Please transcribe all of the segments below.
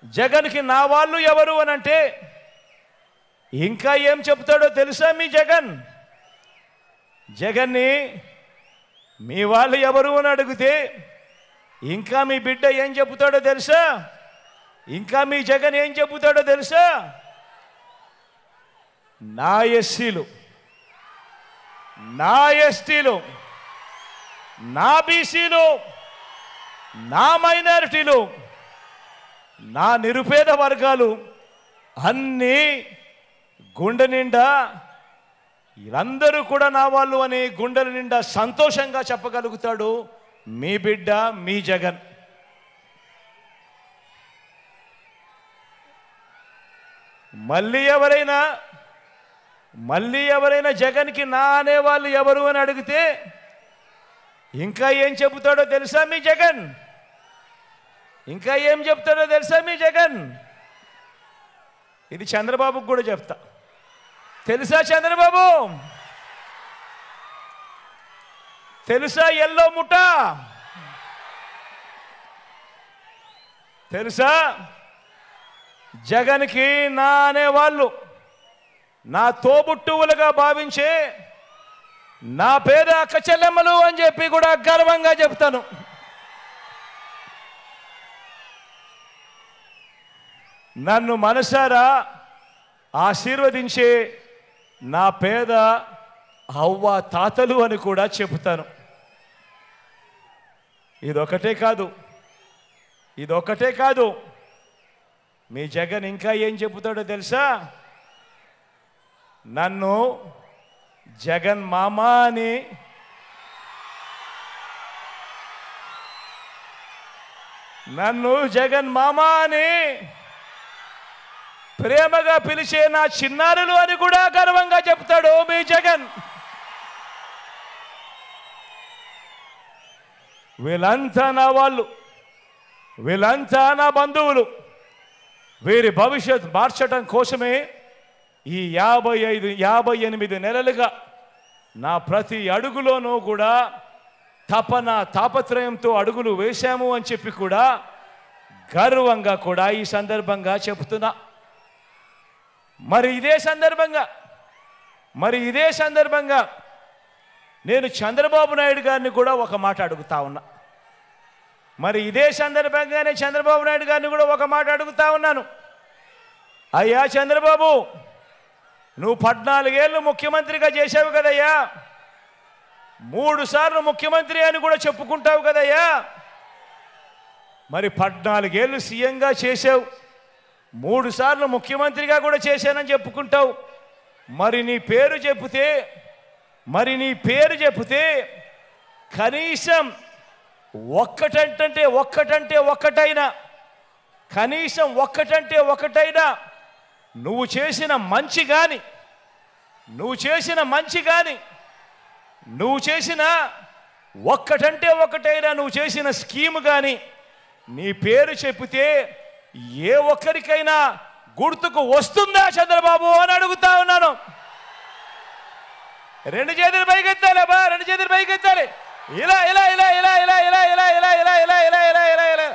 జగన్కి నా వాళ్ళు ఎవరు అని అంటే ఇంకా ఏం చెప్తాడో తెలుసా? మీ జగన్ని మీ వాళ్ళు ఎవరు అని అడిగితే ఇంకా మీ బిడ్డ ఏం చెబుతాడో తెలుసా? ఇంకా మీ జగన్ ఏం చెబుతాడో తెలుసా? నా ఎస్సీలు, నా ఎస్టీలు, నా బీసీలు, నా మైనారిటీలు, నా నిరుపేద వర్గాలు అన్నీ గుండె నిండా వీళ్ళందరూ కూడా నా వాళ్ళు అని గుండెల నిండా సంతోషంగా చెప్పగలుగుతాడు మీ బిడ్డ, మీ జగన్. మళ్ళీ ఎవరైనా జగన్కి నా అనేవాళ్ళు ఎవరు అని అడిగితే ఇంకా ఏం చెబుతాడో తెలుసా? మీ జగన్ ఇంకా ఏం చెప్తాడో తెలుసా? మీ జగన్ ఇది చంద్రబాబుకు కూడా చెప్తా. తెలుసా చంద్రబాబు? తెలుసా ఎల్లో ముఠ? తెలుసా? జగన్కి నా అనేవాళ్ళు నా తోబుట్టువులుగా భావించే నా పేద అక్క చెల్లెమ్మలు అని చెప్పి కూడా గర్వంగా చెప్తాను. నన్ను మనసారా ఆశీర్వదించే నా పేద అవ్వ తాతలు అని కూడా చెబుతాను. ఇదొకటే కాదు, మీ జగన్ ఇంకా ఏం చెబుతాడో తెలుసా? నన్ను జగన్ మామ అని ప్రేమగా పిలిచే నా చిన్నారులు అని కూడా గర్వంగా చెప్తాడు మీ జగన్. వీళ్ళంతా నా వాళ్ళు, వీళ్ళంతా నా బంధువులు. వీరి భవిష్యత్ మార్చడం కోసమే ఈ 58 నెలలుగా నా ప్రతి అడుగులోనూ కూడా తాపత్రయంతో అడుగులు వేశాము అని చెప్పి కూడా గర్వంగా కూడా ఈ సందర్భంగా చెబుతున్నా. మరి ఇదే సందర్భంగా నేను చంద్రబాబు నాయుడు గారిని కూడా ఒక మాట అడుగుతా ఉన్నా. ఇదే సందర్భంగానే చంద్రబాబు నాయుడు గారిని కూడా ఒక మాట అడుగుతా ఉన్నాను. అయ్యా చంద్రబాబు, నువ్వు 14 ఏళ్ళు ముఖ్యమంత్రిగా చేశావు కదయ్యా, 3 సార్లు ముఖ్యమంత్రి అని కూడా చెప్పుకుంటావు కదయ్యా. 14 ఏళ్ళు సీఎంగా చేశావు, 3 సార్లు ముఖ్యమంత్రిగా కూడా చేశానని చెప్పుకుంటావు. నీ పేరు చెబితే కనీసం ఒక్కటంటే ఒక్కటైనా నువ్వు చేసిన మంచి కానీ నువ్వు చేసిన ఒక్కటైనా నువ్వు చేసిన స్కీమ్ కానీ నీ పేరు చెప్పితే ఏ ఒక్కరికైనా గుర్తుకు వస్తుందా చంద్రబాబు అని అడుగుతా ఉన్నాను. 2 చేతులు పైకెత్తాలి బా, 2 చేతులు పైకెత్తాలి. ఇలా ఇలా ఇలా ఇలా ఇలా ఇలా ఇలా ఇలా ఇలా ఇలా ఇలా ఇలా ఇలా ఇలా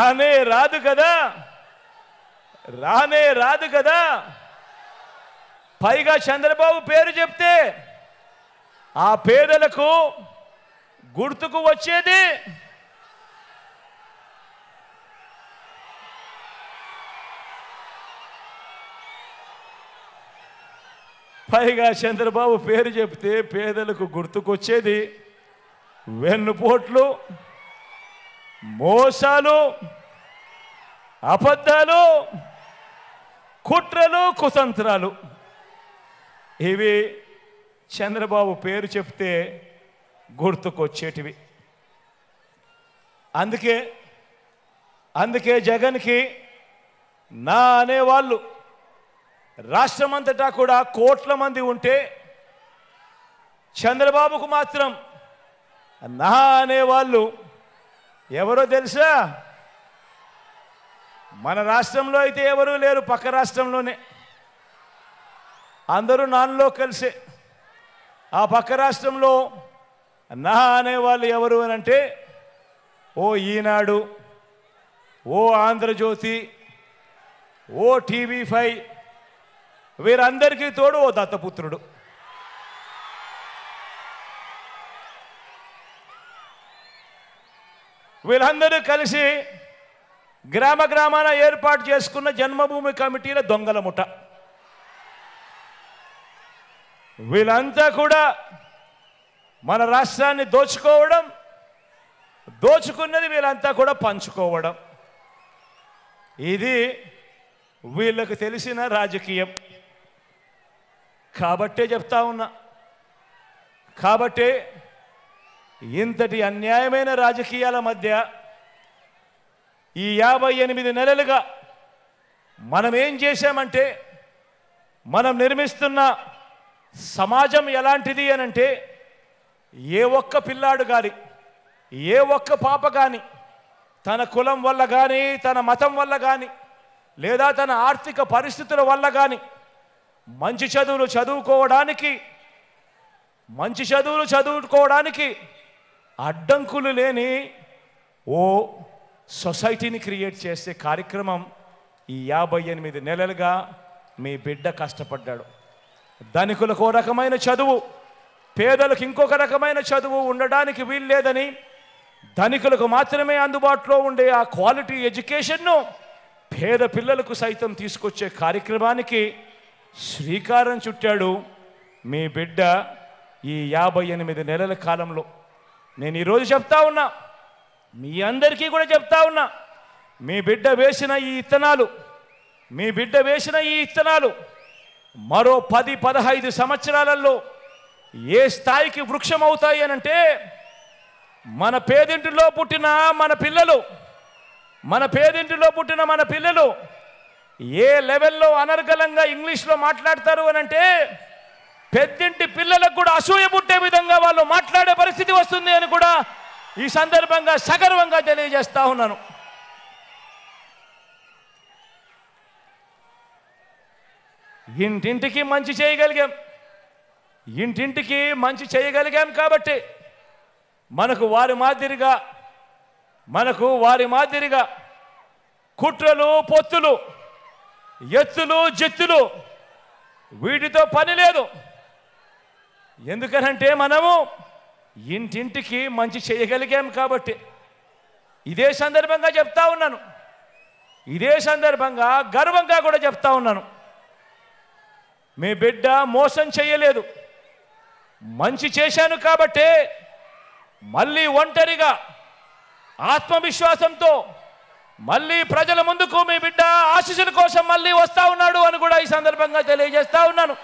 రానే రాదు కదా. పైగా చంద్రబాబు పేరు చెప్తే ఆ పేదలకు గుర్తుకు వచ్చేది వెన్నుపోట్లు, మోసాలు, అబద్ధాలు, కుట్రలు, కుతంత్రాలు. ఇవి చంద్రబాబు పేరు చెప్తే గుర్తుకొచ్చేటివి. అందుకే జగన్కి నా అనేవాళ్ళు రాష్ట్రమంతటా కూడా కోట్ల మంది ఉంటే చంద్రబాబుకు మాత్రం నా అనేవాళ్ళు ఎవరో తెలుసా? మన రాష్ట్రంలో అయితే ఎవరూ లేరు, పక్క రాష్ట్రంలోనే అందరూ నాన్నలో కలిసే. ఆ పక్క రాష్ట్రంలో నా అనేవాళ్ళు ఎవరు అని అంటే ఓ ఈనాడు, ఓ ఆంధ్రజ్యోతి, ఓ TV5, వీరందరికీ తోడు ఓ దత్తపుత్రుడు. వీళ్ళందరూ కలిసి గ్రామ గ్రామాన ఏర్పాటు చేసుకున్న జన్మభూమి కమిటీల దొంగల ముఠ. వీళ్ళంతా కూడా మన రాష్ట్రాన్ని దోచుకోవడం, దోచుకున్నది వీళ్ళంతా కూడా పంచుకోవడం, ఇది వీళ్ళకు తెలిసిన రాజకీయం. కాబట్టే చెప్తా ఉన్నా, కాబట్టే ఇంతటి అన్యాయమైన రాజకీయాల మధ్య ఈ 58 నెలలుగా మనం ఏం చేశామంటే, మనం నిర్మిస్తున్న సమాజం ఎలాంటిది అనంటే, ఏ ఒక్క పిల్లాడు కానీ, ఏ ఒక్క పాప కానీ తన కులం వల్ల కానీ, తన మతం వల్ల కానీ, లేదా తన ఆర్థిక పరిస్థితుల వల్ల కానీ మంచి చదువులు చదువుకోవడానికి అడ్డంకులు లేని ఓ సొసైటీని క్రియేట్ చేసే కార్యక్రమం ఈ 58 నెలలుగా మీ బిడ్డ కష్టపడ్డాడు. ధనికులకు ఓ రకమైన చదువు, పేదలకు ఇంకొక రకమైన చదువు ఉండడానికి వీల్లేదని, ధనికులకు మాత్రమే అందుబాటులో ఉండే ఆ క్వాలిటీ ఎడ్యుకేషన్ను పేద పిల్లలకు సైతం తీసుకొచ్చే కార్యక్రమానికి శ్రీకారం చుట్టాడు మీ బిడ్డ ఈ 58 నెలల కాలంలో. నేను ఈరోజు చెప్తా ఉన్నా, మీ అందరికీ కూడా చెప్తా ఉన్నా, మీ బిడ్డ వేసిన ఈ ఇత్తనాలు మరో 10-15 సంవత్సరాలలో ఏ స్థాయికి వృక్షం అవుతాయి అనంటే, మన పేదింటిలో పుట్టిన మన పిల్లలు ఏ లెవెల్లో అనర్గళంగా ఇంగ్లీష్లో మాట్లాడతారు అనంటే, పెద్దింటి పిల్లలకు కూడా అసూయ పుట్టే విధంగా వాళ్ళు మాట్లాడే పరిస్థితి వస్తుంది అని కూడా ఈ సందర్భంగా సగర్వంగా తెలియజేస్తా ఉన్నాను. ఇంటింటికి మంచి చేయగలిగాం కాబట్టి మనకు వారి మాదిరిగా కుట్రలు, పొత్తులు, ఎత్తులు, జిత్తులు వీటితో పని లేదు. ఎందుకనంటే మనము ఇంటింటికి మంచి చేయగలిగాం కాబట్టి. ఇదే సందర్భంగా చెప్తా ఉన్నాను, ఇదే సందర్భంగా గర్వంగా కూడా చెప్తా ఉన్నాను, మీ బిడ్డ మోసం చేయలేదు, మంచి చేశాను కాబట్టే మళ్ళీ ఒంటరిగా ఆత్మవిశ్వాసంతో మళ్ళీ ప్రజల ముందుకు మీ బిడ్డ ఆశీస్సుల కోసం మళ్ళీ వస్తా ఉన్నాడు అని కూడా ఈ సందర్భంగా తెలియజేస్తా ఉన్నాను.